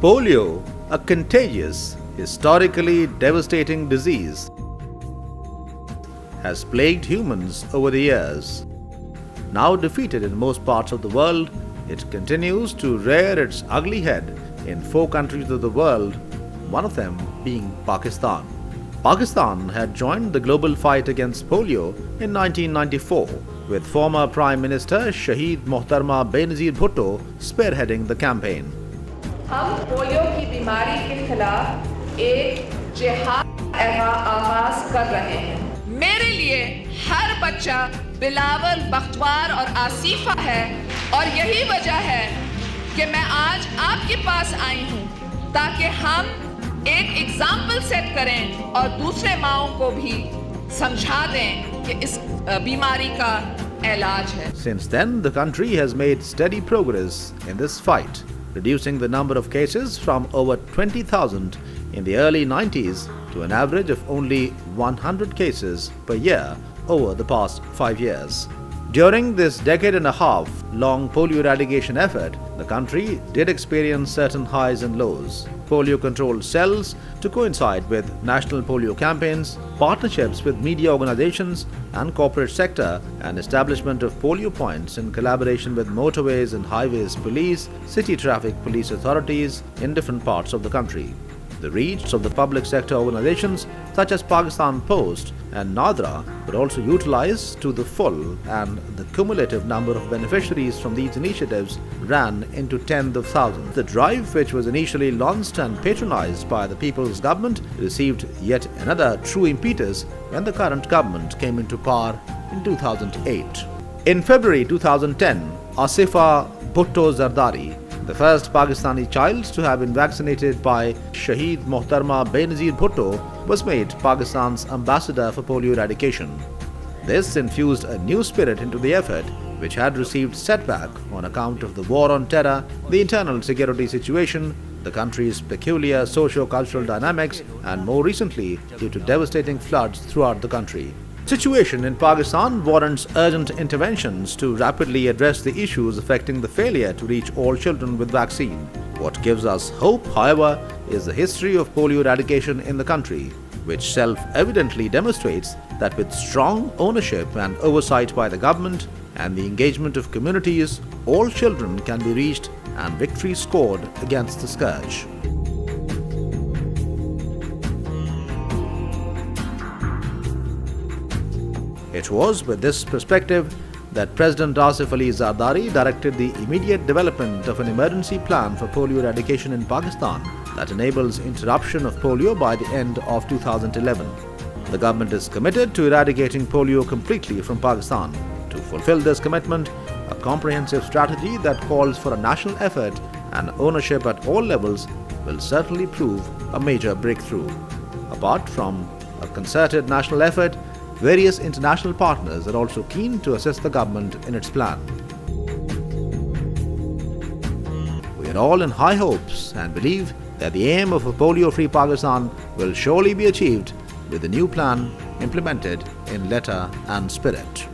Polio, a contagious, historically devastating disease, has plagued humans over the years. Now defeated in most parts of the world, it continues to rear its ugly head in 4 countries of the world, one of them being Pakistan. Pakistan had joined the global fight against polio in 1994, with former Prime Minister Shahid Mohtarma Benazir Bhutto spearheading the campaign. हम polio की बीमारी के खिलाफ एक जिहाद आगाज कर रहे हैं। मेरे लिए हर बच्चा बिलावल, बख्तवार और आसिफा है और यही वजह है कि मैं आज आपके पास आई हूँ ताकि हम एक एग्जाम्पल सेट करें और दूसरे माओं को भी समझा दें कि इस बीमारी का इलाज है। Since then, the country has made steady progress in this fight, reducing the number of cases from over 20,000 in the early 90s to an average of only 100 cases per year over the past 5 years. During this decade and a half long polio eradication effort, the country did experience certain highs and lows. Polio control cells to coincide with national polio campaigns, partnerships with media organizations and corporate sector, and establishment of polio points in collaboration with motorways and highways police, city traffic police authorities in different parts of the country. The reach of the public sector organizations such as Pakistan Post and NADRA were also utilized to the full, and the cumulative number of beneficiaries from these initiatives ran into tens of thousands. The drive, which was initially launched and patronized by the People's Government, received yet another true impetus when the current government came into power in 2008. In February 2010, Asifa Bhutto Zardari, the first Pakistani child to have been vaccinated by Shahid Mohtarma Benazir Bhutto, was made Pakistan's ambassador for polio eradication. This infused a new spirit into the effort, which had received setback on account of the war on terror, the internal security situation, the country's peculiar socio-cultural dynamics, and more recently due to devastating floods throughout the country. The situation in Pakistan warrants urgent interventions to rapidly address the issues affecting the failure to reach all children with vaccine. What gives us hope, however, is the history of polio eradication in the country, which self-evidently demonstrates that with strong ownership and oversight by the government and the engagement of communities, all children can be reached and victory scored against the scourge. It was with this perspective that President Asif Ali Zardari directed the immediate development of an emergency plan for polio eradication in Pakistan that enables interruption of polio by the end of 2011. The government is committed to eradicating polio completely from Pakistan. To fulfill this commitment, a comprehensive strategy that calls for a national effort and ownership at all levels will certainly prove a major breakthrough. Apart from a concerted national effort, various international partners are also keen to assist the government in its plan. We are all in high hopes and believe that the aim of a polio-free Pakistan will surely be achieved with the new plan implemented in letter and spirit.